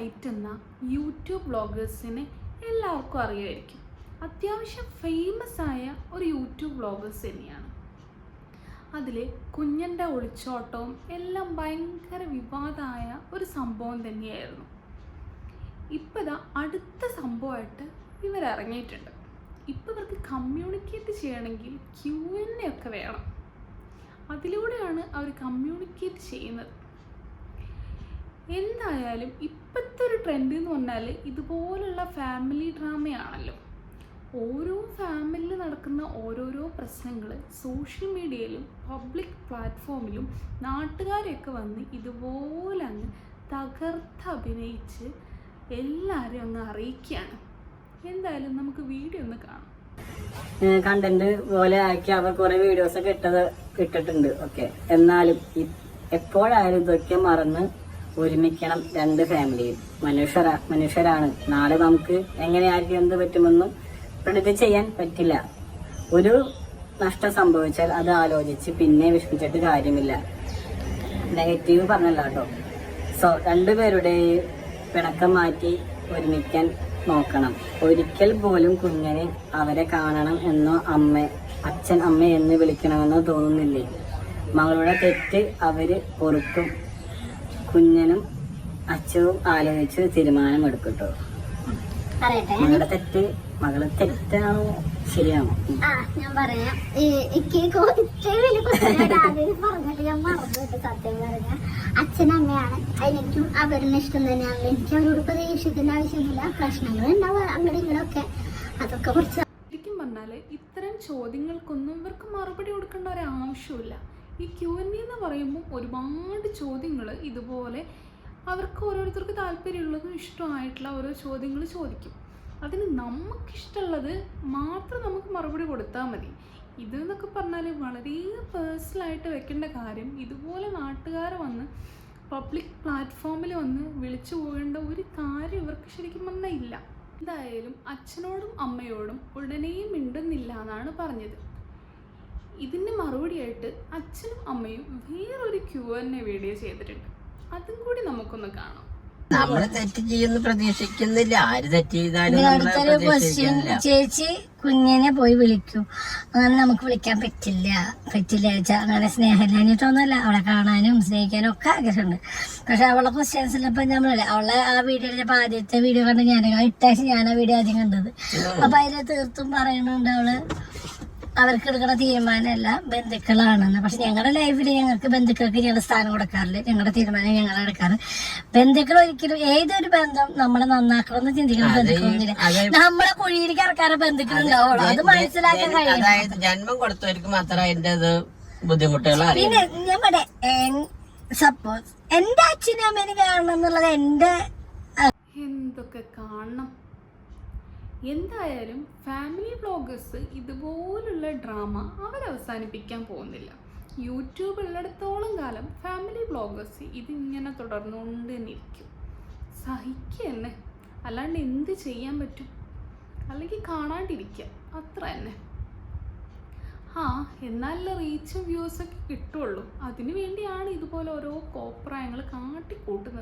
Light എന്ന YouTube വ്ളോഗേഴ്സിനെ എല്ലാവർക്കും അറിയുമായിരിക്കും. അത്യാവശ്യം ഫേമസ് ആയ ഒരു യൂട്യൂബ് വ്ളോഗേഴ്സ് തന്നെയാണ്. അതിൽ കുഞ്ഞൻ്റെ ഒളിച്ചോട്ടവും എല്ലാം ഭയങ്കര വിവാദമായ ഒരു സംഭവം തന്നെയായിരുന്നു. ഇപ്പോൾ ഇതാ അടുത്ത സംഭവമായിട്ട് ഇവരിറങ്ങിയിട്ടുണ്ട്. ഇപ്പോൾ ഇവർക്ക് കമ്മ്യൂണിക്കേറ്റ് ചെയ്യണമെങ്കിൽ Q&A ഒക്കെ വേണം. അതിലൂടെയാണ് അവർ കമ്മ്യൂണിക്കേറ്റ് ചെയ്യുന്നത്. എന്തായാലും ഇപ്പോഴത്തെ ഒരു ട്രെൻഡ് എന്ന് പറഞ്ഞാൽ ഇതുപോലുള്ള ഫാമിലി ഡ്രാമയാണല്ലോ. ഓരോ ഫാമിലിയിൽ നടക്കുന്ന ഓരോരോ പ്രശ്നങ്ങൾ സോഷ്യൽ മീഡിയയിലും പബ്ലിക് പ്ലാറ്റ്ഫോമിലും നാട്ടുകാരെയൊക്കെ വന്ന് ഇതുപോലെ അങ്ങ് തകർത്ത് അഭിനയിച്ച് എല്ലാവരും അങ്ങ് അറിയിക്കുകയാണ്. എന്തായാലും നമുക്ക് വീഡിയോ ഒന്ന് കാണാം. കണ്ടന്റ് പോലെ ആക്കി അവർ കുറെ വീഡിയോസ് ഒക്കെ ഇട്ടിട്ടുണ്ട്. ഓക്കെ, എന്നാലും എപ്പോഴായാലും ഇതൊക്കെ മറന്ന് ഒരുമിക്കണം. രണ്ട് ഫാമിലിയും മനുഷ്യരാണ്. നാളെ നമുക്ക് എങ്ങനെയായിരിക്കും എന്ത് പറ്റുമെന്നും പ്രെഡിക്റ്റ് ചെയ്യാൻ പറ്റില്ല. ഒരു നഷ്ടം സംഭവിച്ചാൽ അത് ആലോചിച്ച് പിന്നെ വിഷമിച്ചിട്ട് കാര്യമില്ല. നെഗറ്റീവ് പറഞ്ഞല്ല കേട്ടോ. സോ രണ്ടുപേരുടെ പിണക്കം മാറ്റി ഒരുമിക്കാൻ നോക്കണം. ഒരിക്കൽ പോലും കുഞ്ഞിന് അവരെ കാണണം എന്നോ അച്ഛൻ അമ്മ എന്ന് വിളിക്കണമെന്നോ തോന്നുന്നില്ലേ? മകളുടെ തെറ്റ് അവര് പൊറുക്കും. കുഞ്ഞനും അച്ഛനും ആലോചിച്ച് തീരുമാനമെടുക്കട്ടോ. മകളുടെ തെറ്റ് തെറ്റാണോ ശരിയാണോ? ഞാൻ പറയാം. പറഞ്ഞിട്ട് ഞാൻ മറന്നിട്ട് സത്യം പറഞ്ഞ അച്ഛനമ്മയാണ്. എനിക്കും അവരുടെ ഇഷ്ടം തന്നെയാണ്. എനിക്ക് അവരോട് പ്രതീക്ഷിക്കേണ്ട ആവശ്യമില്ല. പ്രശ്നങ്ങൾ ഉണ്ടാവുക അങ്ങടെ ഇങ്ങനെയൊക്കെ, അതൊക്കെ കുറച്ച്. ശരിക്കും പറഞ്ഞാൽ ഇത്തരം ചോദ്യങ്ങൾക്കൊന്നും ഇവർക്ക് മറുപടി കൊടുക്കേണ്ട ഒരു ആവശ്യമില്ല. ഈ Q&A എന്ന് പറയുമ്പോൾ ഒരുപാട് ചോദ്യങ്ങൾ ഇതുപോലെ അവർക്ക് ഓരോരുത്തർക്ക് താല്പര്യമുള്ളതും ഇഷ്ടമായിട്ടുള്ള ഓരോ ചോദ്യങ്ങൾ ചോദിക്കും. അതിന് നമുക്കിഷ്ടമുള്ളത് മാത്രം നമുക്ക് മറുപടി കൊടുത്താൽ മതി. ഇതെന്നൊക്കെ പറഞ്ഞാൽ വളരെ പേഴ്സണലായിട്ട് വെക്കേണ്ട കാര്യം ഇതുപോലെ നാട്ടുകാരെ വന്ന് പബ്ലിക് പ്ലാറ്റ്ഫോമിൽ വന്ന് വിളിച്ചു പോകേണ്ട ഒരു കാര്യം ഇവർക്ക് ശരിക്കും പറഞ്ഞാൽ ഇല്ല. എന്തായാലും അച്ഛനോടും അമ്മയോടും ഉടനെ മിണ്ടുന്നില്ല എന്നാണ് പറഞ്ഞത്. ഇതിന് മറുപടിയായിട്ട് അച്ഛനും അമ്മയും വേറൊരു Q&A വീഡിയോ ചെയ്തിട്ടുണ്ട്. അതും കൂടി നമുക്കൊന്ന് കാണാം. നമ്മള് തെറ്റ് ചെയ്യുന്നു പ്രതീക്ഷിക്കുന്നില്ല. ആര് തെറ്റ് ചെയ്താലും ചേച്ചി കുഞ്ഞിനെ പോയി വിളിക്കും. അങ്ങനെ നമുക്ക് വിളിക്കാൻ പറ്റില്ല വെച്ചാൽ അങ്ങനെ സ്നേഹമില്ലാഞ്ഞിട്ടൊന്നുമല്ല. അവളെ കാണാനും സ്നേഹിക്കാനും ഒക്കെ ആഗ്രഹമുണ്ട്. പക്ഷെ അവളെ ക്വസ്റ്റ്യൻസിൽ ഇപ്പം നമ്മളല്ലേ അവളെ ആ വീഡിയോയിലെ ആദ്യത്തെ വീഡിയോ കണ്ട് ഇട്ടാഴ്ച ഞാൻ ആ വീഡിയോ ആദ്യം കണ്ടത്. അപ്പൊ അതിൽ തീർത്തും പറയുന്നുണ്ട് അവള് അവർക്ക് എടുക്കുന്ന തീരുമാനമല്ല ബന്ധുക്കളാണെന്ന്. പക്ഷെ ഞങ്ങളുടെ ലൈഫിൽ ഞങ്ങൾക്ക് ബന്ധുക്കൾക്ക് ഞങ്ങൾ സ്ഥാനം കൊടുക്കാറില്ല. ഞങ്ങളുടെ തീരുമാനം ഞങ്ങൾ എടുക്കാറ്. ബന്ധുക്കൾ ഒരിക്കലും ഏതൊരു ബന്ധം നമ്മളെ നന്നാക്കണമെന്ന് ചിന്തിക്കുന്ന ബന്ധുക്കളൊന്നുമില്ല. നമ്മളെ കുഴിയിലേക്ക് ഇറക്കാറ് ബന്ധുക്കളുണ്ടാവുള്ളൂ. അത് മനസ്സിലാക്കാൻ കഴിയും. ജന്മം കൊടുത്തവർക്ക് മാത്രമേ അതിന്റെ ബുദ്ധിമുട്ടുകൾ. പിന്നെ ഞാൻ പറയാം, സപ്പോസ് എന്റെ അച്ഛനും അമ്മേനെ കാണണം എന്നുള്ളത് എന്റെ എന്തൊക്കെ കാണണം. എന്തായാലും ഫാമിലി വ്ളോഗേഴ്സ് ഇതുപോലുള്ള ഡ്രാമ അവരവസാനിപ്പിക്കാൻ പോകുന്നില്ല. യൂട്യൂബ് ഉള്ളിടത്തോളം കാലം ഫാമിലി വ്ളോഗേഴ്സ് ഇതിങ്ങനെ തുടർന്നുകൊണ്ട് തന്നെ ഇരിക്കും. സഹിക്കുക തന്നെ, അല്ലാണ്ട് എന്ത് ചെയ്യാൻ പറ്റും? അല്ലെങ്കിൽ കാണാണ്ടിരിക്കുക, അത്ര തന്നെ. എന്നാലേ റീച്ചും വ്യൂസൊക്കെ കിട്ടുള്ളൂ. അതിനു വേണ്ടിയാണ് ഇതുപോലെ ഓരോ കോപ്രായങ്ങൾ കാട്ടിക്കൂട്ടുന്നത്.